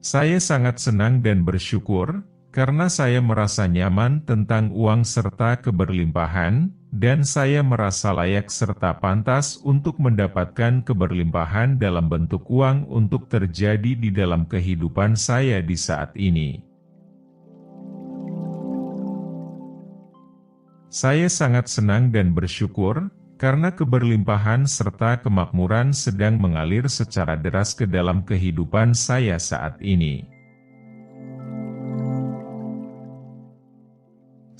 Saya sangat senang dan bersyukur, karena saya merasa nyaman tentang uang serta keberlimpahan, dan saya merasa layak serta pantas untuk mendapatkan keberlimpahan dalam bentuk uang untuk terjadi di dalam kehidupan saya di saat ini. Saya sangat senang dan bersyukur, karena keberlimpahan serta kemakmuran sedang mengalir secara deras ke dalam kehidupan saya saat ini.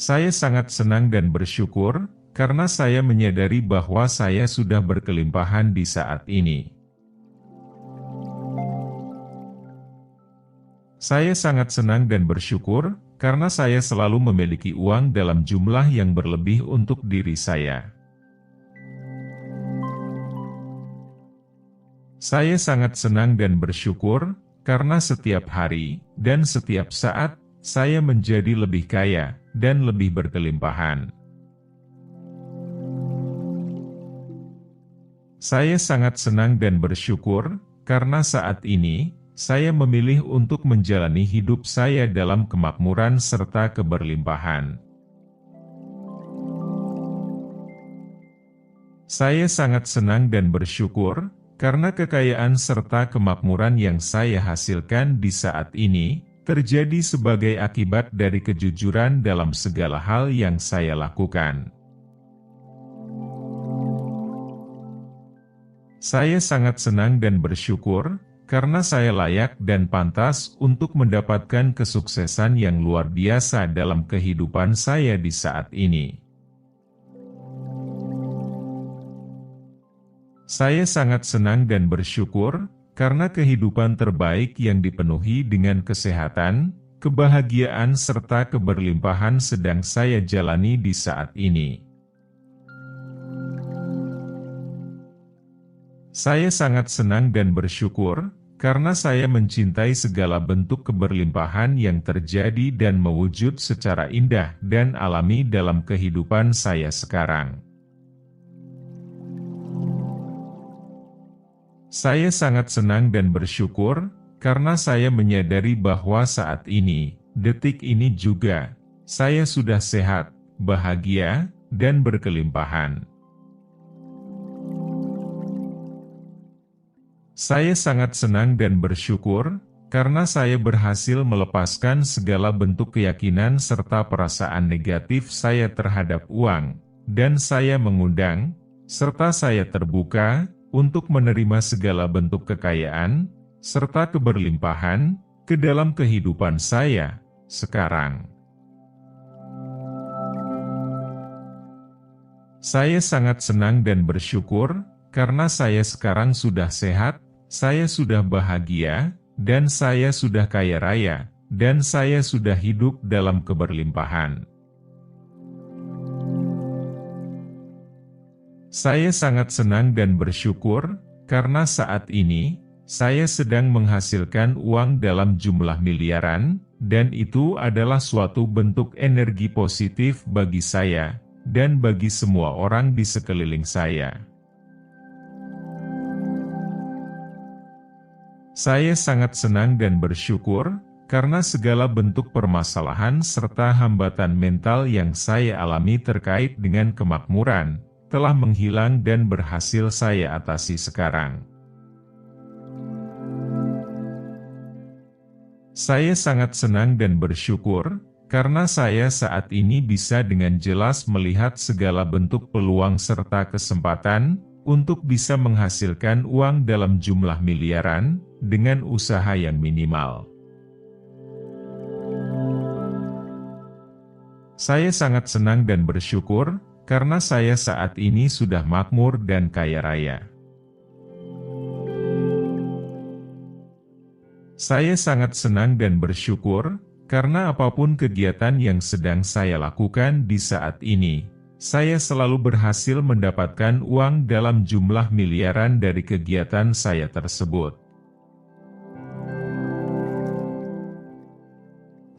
Saya sangat senang dan bersyukur, karena saya menyadari bahwa saya sudah berkelimpahan di saat ini. Saya sangat senang dan bersyukur, karena saya selalu memiliki uang dalam jumlah yang berlebih untuk diri saya. Saya sangat senang dan bersyukur, karena setiap hari, dan setiap saat, saya menjadi lebih kaya, dan lebih berkelimpahan. Saya sangat senang dan bersyukur, karena saat ini, saya memilih untuk menjalani hidup saya dalam kemakmuran serta keberlimpahan. Saya sangat senang dan bersyukur, karena kekayaan serta kemakmuran yang saya hasilkan di saat ini, terjadi sebagai akibat dari kejujuran dalam segala hal yang saya lakukan. Saya sangat senang dan bersyukur, karena saya layak dan pantas untuk mendapatkan kesuksesan yang luar biasa dalam kehidupan saya di saat ini. Saya sangat senang dan bersyukur, karena kehidupan terbaik yang dipenuhi dengan kesehatan, kebahagiaan serta keberlimpahan sedang saya jalani di saat ini. Saya sangat senang dan bersyukur, karena saya mencintai segala bentuk keberlimpahan yang terjadi dan mewujud secara indah dan alami dalam kehidupan saya sekarang. Saya sangat senang dan bersyukur, karena saya menyadari bahwa saat ini, detik ini juga, saya sudah sehat, bahagia, dan berkelimpahan. Saya sangat senang dan bersyukur, karena saya berhasil melepaskan segala bentuk keyakinan serta perasaan negatif saya terhadap uang, dan saya mengundang, serta saya terbuka, untuk menerima segala bentuk kekayaan, serta keberlimpahan, ke dalam kehidupan saya, sekarang. Saya sangat senang dan bersyukur, karena saya sekarang sudah sehat, saya sudah bahagia, dan saya sudah kaya raya, dan saya sudah hidup dalam keberlimpahan. Saya sangat senang dan bersyukur, karena saat ini, saya sedang menghasilkan uang dalam jumlah miliaran, dan itu adalah suatu bentuk energi positif bagi saya, dan bagi semua orang di sekeliling saya. Saya sangat senang dan bersyukur, karena segala bentuk permasalahan serta hambatan mental yang saya alami terkait dengan kemakmuran, telah menghilang dan berhasil saya atasi sekarang. Saya sangat senang dan bersyukur, karena saya saat ini bisa dengan jelas melihat segala bentuk peluang serta kesempatan, untuk bisa menghasilkan uang dalam jumlah miliaran, dengan usaha yang minimal. Saya sangat senang dan bersyukur, karena saya saat ini sudah makmur dan kaya raya. Saya sangat senang dan bersyukur, karena apapun kegiatan yang sedang saya lakukan di saat ini, saya selalu berhasil mendapatkan uang dalam jumlah miliaran dari kegiatan saya tersebut.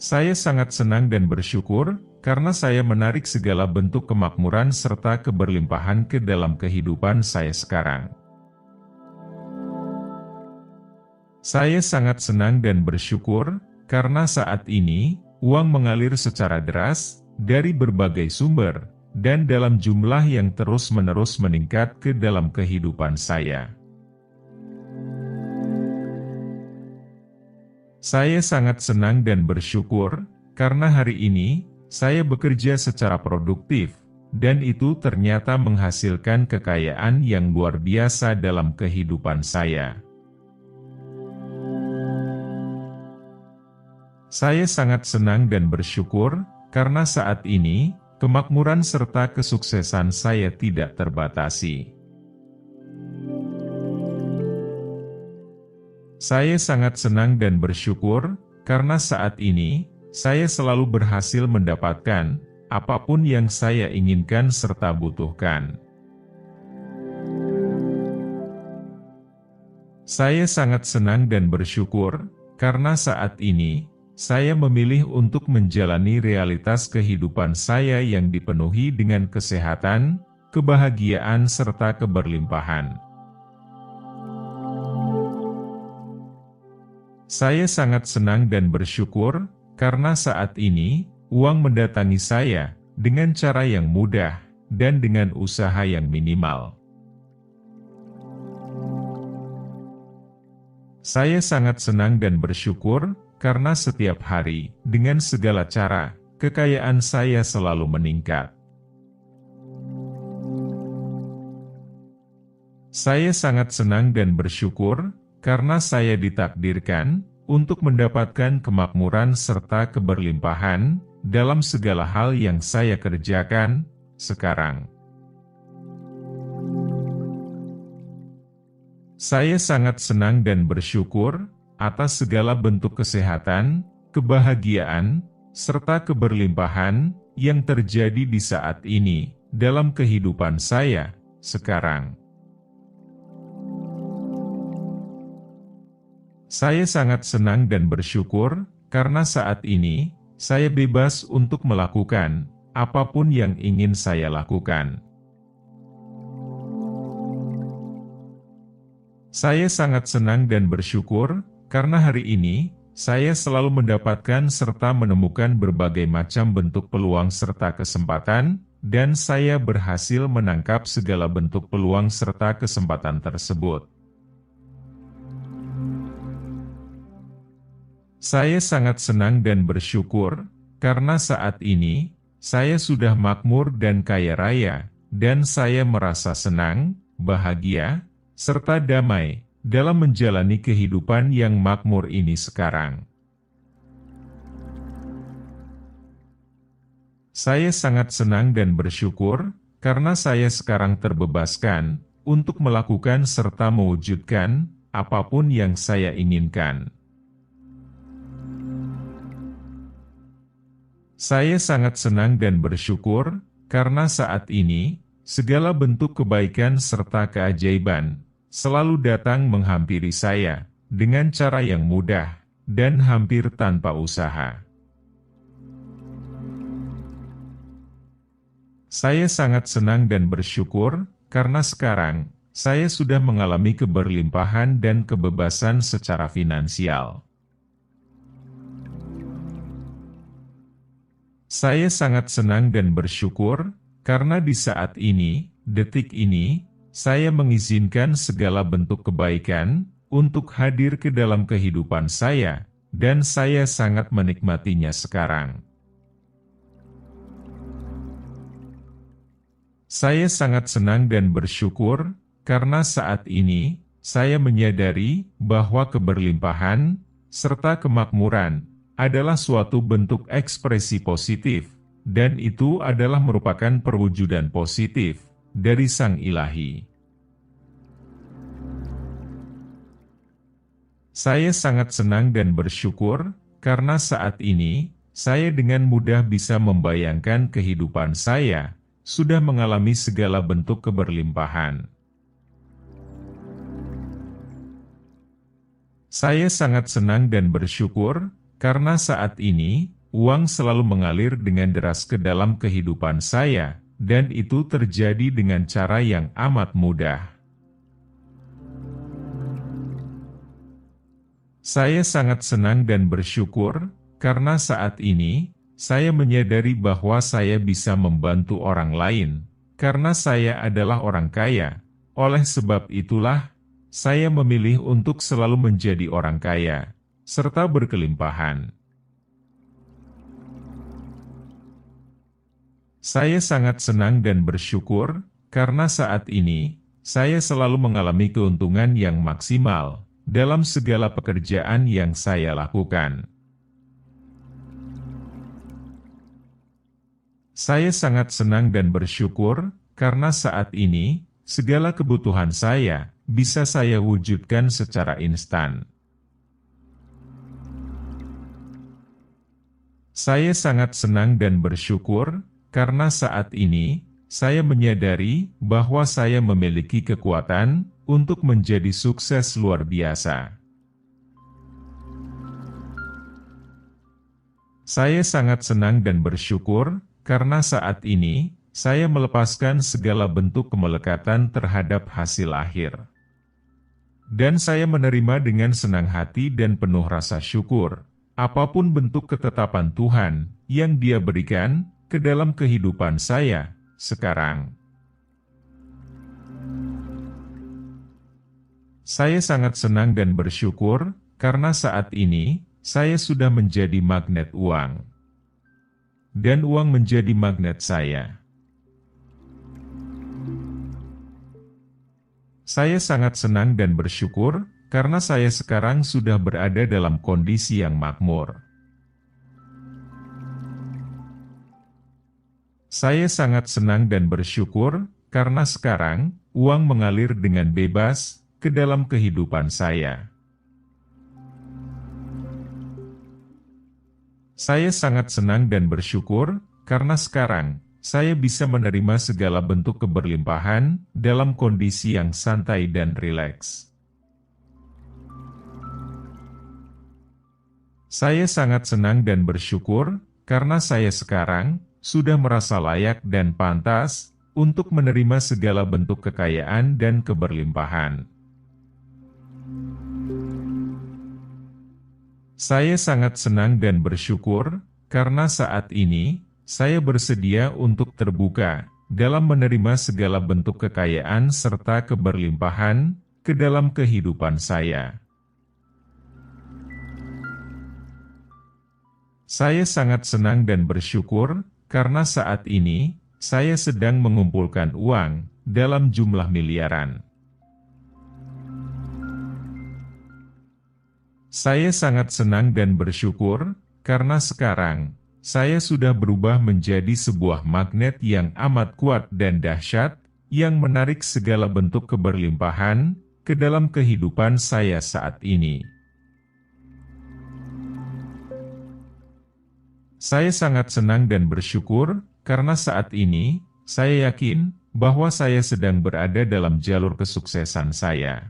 Saya sangat senang dan bersyukur, karena saya menarik segala bentuk kemakmuran serta keberlimpahan ke dalam kehidupan saya sekarang. Saya sangat senang dan bersyukur, karena saat ini, uang mengalir secara deras, dari berbagai sumber, dan dalam jumlah yang terus-menerus meningkat ke dalam kehidupan saya. Saya sangat senang dan bersyukur, karena hari ini, saya bekerja secara produktif, dan itu ternyata menghasilkan kekayaan yang luar biasa dalam kehidupan saya. Saya sangat senang dan bersyukur, karena saat ini, kemakmuran serta kesuksesan saya tidak terbatasi. Saya sangat senang dan bersyukur, karena saat ini, saya selalu berhasil mendapatkan apapun yang saya inginkan serta butuhkan. Saya sangat senang dan bersyukur, karena saat ini, saya memilih untuk menjalani realitas kehidupan saya yang dipenuhi dengan kesehatan, kebahagiaan serta keberlimpahan. Saya sangat senang dan bersyukur, karena saat ini, uang mendatangi saya, dengan cara yang mudah, dan dengan usaha yang minimal. Saya sangat senang dan bersyukur, karena setiap hari, dengan segala cara, kekayaan saya selalu meningkat. Saya sangat senang dan bersyukur, karena saya ditakdirkan untuk mendapatkan kemakmuran serta keberlimpahan dalam segala hal yang saya kerjakan sekarang. Saya sangat senang dan bersyukur atas segala bentuk kesehatan, kebahagiaan, serta keberlimpahan yang terjadi di saat ini dalam kehidupan saya sekarang. Saya sangat senang dan bersyukur, karena saat ini, saya bebas untuk melakukan apapun yang ingin saya lakukan. Saya sangat senang dan bersyukur, karena hari ini, saya selalu mendapatkan serta menemukan berbagai macam bentuk peluang serta kesempatan, dan saya berhasil menangkap segala bentuk peluang serta kesempatan tersebut. Saya sangat senang dan bersyukur, karena saat ini, saya sudah makmur dan kaya raya, dan saya merasa senang, bahagia, serta damai dalam menjalani kehidupan yang makmur ini sekarang. Saya sangat senang dan bersyukur, karena saya sekarang terbebaskan untuk melakukan serta mewujudkan apapun yang saya inginkan. Saya sangat senang dan bersyukur, karena saat ini, segala bentuk kebaikan serta keajaiban selalu datang menghampiri saya, dengan cara yang mudah, dan hampir tanpa usaha. Saya sangat senang dan bersyukur, karena sekarang, saya sudah mengalami keberlimpahan dan kebebasan secara finansial. Saya sangat senang dan bersyukur, karena di saat ini, detik ini, saya mengizinkan segala bentuk kebaikan untuk hadir ke dalam kehidupan saya, dan saya sangat menikmatinya sekarang. Saya sangat senang dan bersyukur, karena saat ini, saya menyadari bahwa keberlimpahan serta kemakmuran adalah suatu bentuk ekspresi positif, dan itu adalah merupakan perwujudan positif dari Sang Ilahi. Saya sangat senang dan bersyukur, karena saat ini, saya dengan mudah bisa membayangkan kehidupan saya sudah mengalami segala bentuk keberlimpahan. Saya sangat senang dan bersyukur, karena saat ini, uang selalu mengalir dengan deras ke dalam kehidupan saya, dan itu terjadi dengan cara yang amat mudah. Saya sangat senang dan bersyukur, karena saat ini, saya menyadari bahwa saya bisa membantu orang lain, karena saya adalah orang kaya. Oleh sebab itulah, saya memilih untuk selalu menjadi orang kaya, serta berkelimpahan. Saya sangat senang dan bersyukur, karena saat ini, saya selalu mengalami keuntungan yang maksimal dalam segala pekerjaan yang saya lakukan. Saya sangat senang dan bersyukur, karena saat ini, segala kebutuhan saya bisa saya wujudkan secara instan. Saya sangat senang dan bersyukur, karena saat ini, saya menyadari bahwa saya memiliki kekuatan untuk menjadi sukses luar biasa. Saya sangat senang dan bersyukur, karena saat ini, saya melepaskan segala bentuk kemelekatan terhadap hasil akhir. Dan saya menerima dengan senang hati dan penuh rasa syukur, apapun bentuk ketetapan Tuhan yang Dia berikan ke dalam kehidupan saya sekarang. Saya sangat senang dan bersyukur, karena saat ini, saya sudah menjadi magnet uang. Dan uang menjadi magnet saya. Saya sangat senang dan bersyukur, karena saya sekarang sudah berada dalam kondisi yang makmur. Saya sangat senang dan bersyukur, karena sekarang, uang mengalir dengan bebas ke dalam kehidupan saya. Saya sangat senang dan bersyukur, karena sekarang, saya bisa menerima segala bentuk keberlimpahan dalam kondisi yang santai dan rileks. Saya sangat senang dan bersyukur, karena saya sekarang sudah merasa layak dan pantas untuk menerima segala bentuk kekayaan dan keberlimpahan. Saya sangat senang dan bersyukur, karena saat ini, saya bersedia untuk terbuka dalam menerima segala bentuk kekayaan serta keberlimpahan ke dalam kehidupan saya. Saya sangat senang dan bersyukur, karena saat ini, saya sedang mengumpulkan uang dalam jumlah miliaran. Saya sangat senang dan bersyukur, karena sekarang, saya sudah berubah menjadi sebuah magnet yang amat kuat dan dahsyat, yang menarik segala bentuk keberlimpahan ke dalam kehidupan saya saat ini. Saya sangat senang dan bersyukur, karena saat ini, saya yakin bahwa saya sedang berada dalam jalur kesuksesan saya.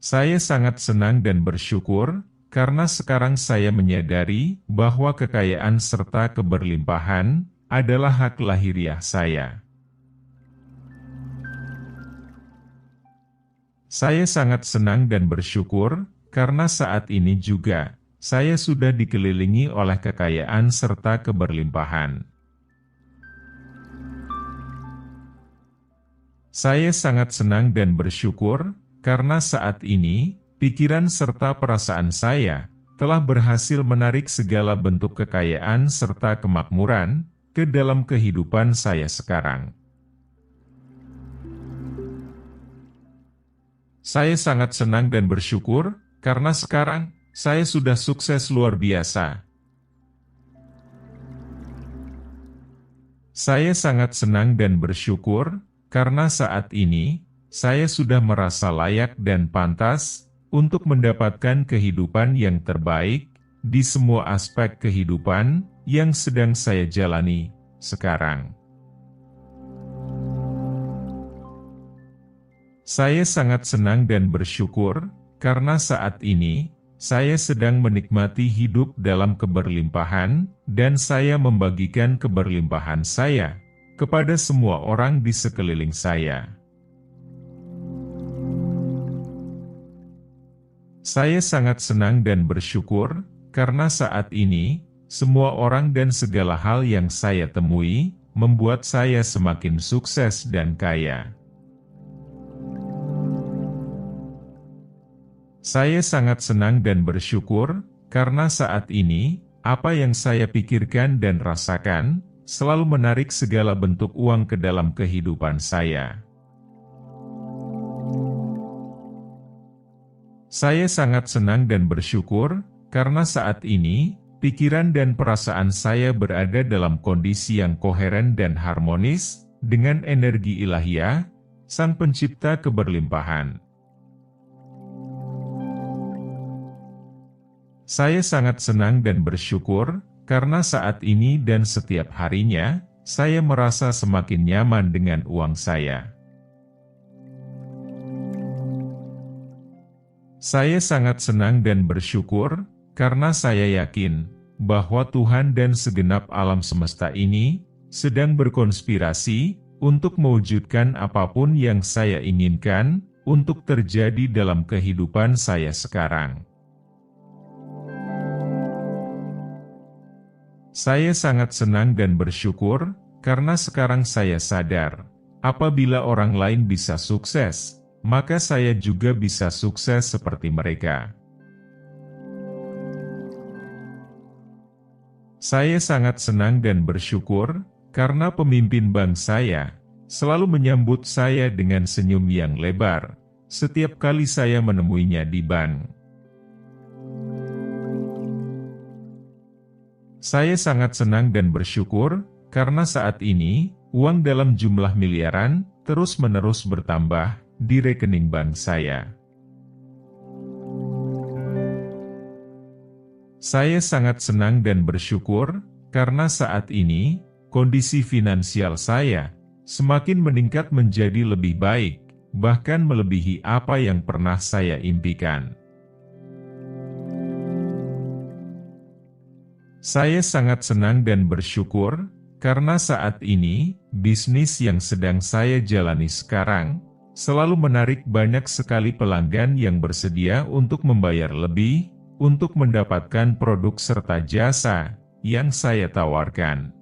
Saya sangat senang dan bersyukur, karena sekarang saya menyadari bahwa kekayaan serta keberlimpahan adalah hak lahiriah saya. Saya sangat senang dan bersyukur, karena saat ini juga, saya sudah dikelilingi oleh kekayaan serta keberlimpahan. Saya sangat senang dan bersyukur, karena saat ini, pikiran serta perasaan saya telah berhasil menarik segala bentuk kekayaan serta kemakmuran ke dalam kehidupan saya sekarang. Saya sangat senang dan bersyukur, karena sekarang, saya sudah sukses luar biasa. Saya sangat senang dan bersyukur, karena saat ini, saya sudah merasa layak dan pantas untuk mendapatkan kehidupan yang terbaik di semua aspek kehidupan yang sedang saya jalani sekarang. Saya sangat senang dan bersyukur, karena saat ini, saya sedang menikmati hidup dalam keberlimpahan, dan saya membagikan keberlimpahan saya kepada semua orang di sekeliling saya. Saya sangat senang dan bersyukur, karena saat ini, semua orang dan segala hal yang saya temui, membuat saya semakin sukses dan kaya. Saya sangat senang dan bersyukur, karena saat ini, apa yang saya pikirkan dan rasakan, selalu menarik segala bentuk uang ke dalam kehidupan saya. Saya sangat senang dan bersyukur, karena saat ini, pikiran dan perasaan saya berada dalam kondisi yang koheren dan harmonis, dengan energi ilahiyah, Sang Pencipta keberlimpahan. Saya sangat senang dan bersyukur, karena saat ini dan setiap harinya, saya merasa semakin nyaman dengan uang saya. Saya sangat senang dan bersyukur, karena saya yakin bahwa Tuhan dan segenap alam semesta ini sedang berkonspirasi untuk mewujudkan apapun yang saya inginkan untuk terjadi dalam kehidupan saya sekarang. Saya sangat senang dan bersyukur, karena sekarang saya sadar, apabila orang lain bisa sukses, maka saya juga bisa sukses seperti mereka. Saya sangat senang dan bersyukur, karena pemimpin bank saya selalu menyambut saya dengan senyum yang lebar, setiap kali saya menemuinya di bank. Saya sangat senang dan bersyukur, karena saat ini, uang dalam jumlah miliaran terus-menerus bertambah di rekening bank saya. Saya sangat senang dan bersyukur, karena saat ini, kondisi finansial saya semakin meningkat menjadi lebih baik, bahkan melebihi apa yang pernah saya impikan. Saya sangat senang dan bersyukur, karena saat ini, bisnis yang sedang saya jalani sekarang, selalu menarik banyak sekali pelanggan yang bersedia untuk membayar lebih, untuk mendapatkan produk serta jasa yang saya tawarkan.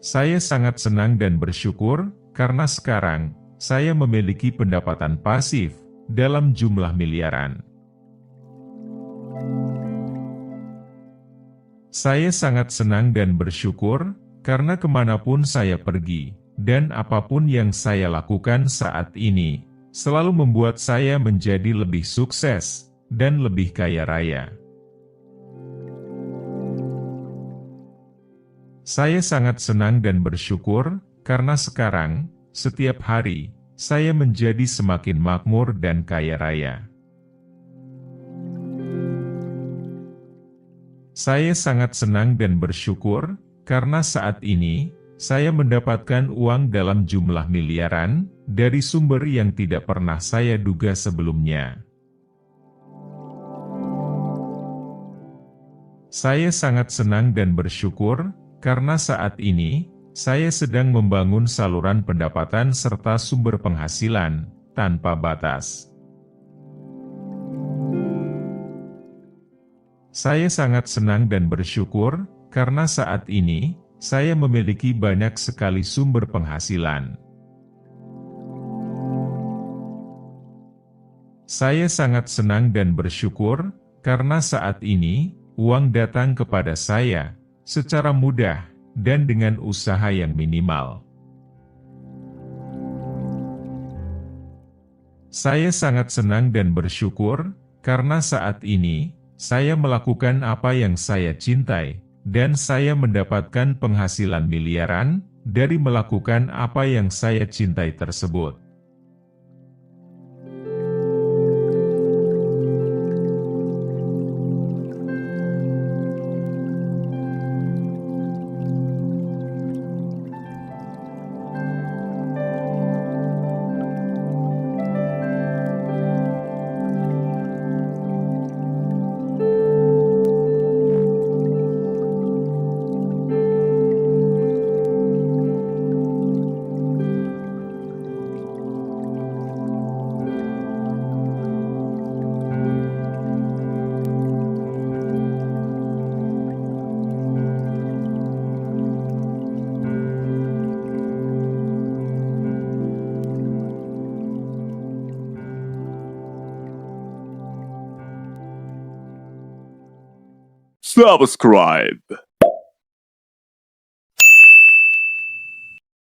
Saya sangat senang dan bersyukur, karena sekarang, saya memiliki pendapatan pasif dalam jumlah miliaran. Saya sangat senang dan bersyukur, karena kemanapun saya pergi, dan apapun yang saya lakukan saat ini, selalu membuat saya menjadi lebih sukses, dan lebih kaya raya. Saya sangat senang dan bersyukur, karena sekarang, setiap hari, saya menjadi semakin makmur dan kaya raya. Saya sangat senang dan bersyukur, karena saat ini, saya mendapatkan uang dalam jumlah miliaran, dari sumber yang tidak pernah saya duga sebelumnya. Saya sangat senang dan bersyukur, karena saat ini, saya sedang membangun saluran pendapatan serta sumber penghasilan, tanpa batas. Saya sangat senang dan bersyukur, karena saat ini, saya memiliki banyak sekali sumber penghasilan. Saya sangat senang dan bersyukur, karena saat ini, uang datang kepada saya, secara mudah, dan dengan usaha yang minimal. Saya sangat senang dan bersyukur, karena saat ini, saya melakukan apa yang saya cintai, dan saya mendapatkan penghasilan miliaran, dari melakukan apa yang saya cintai tersebut. subscribe.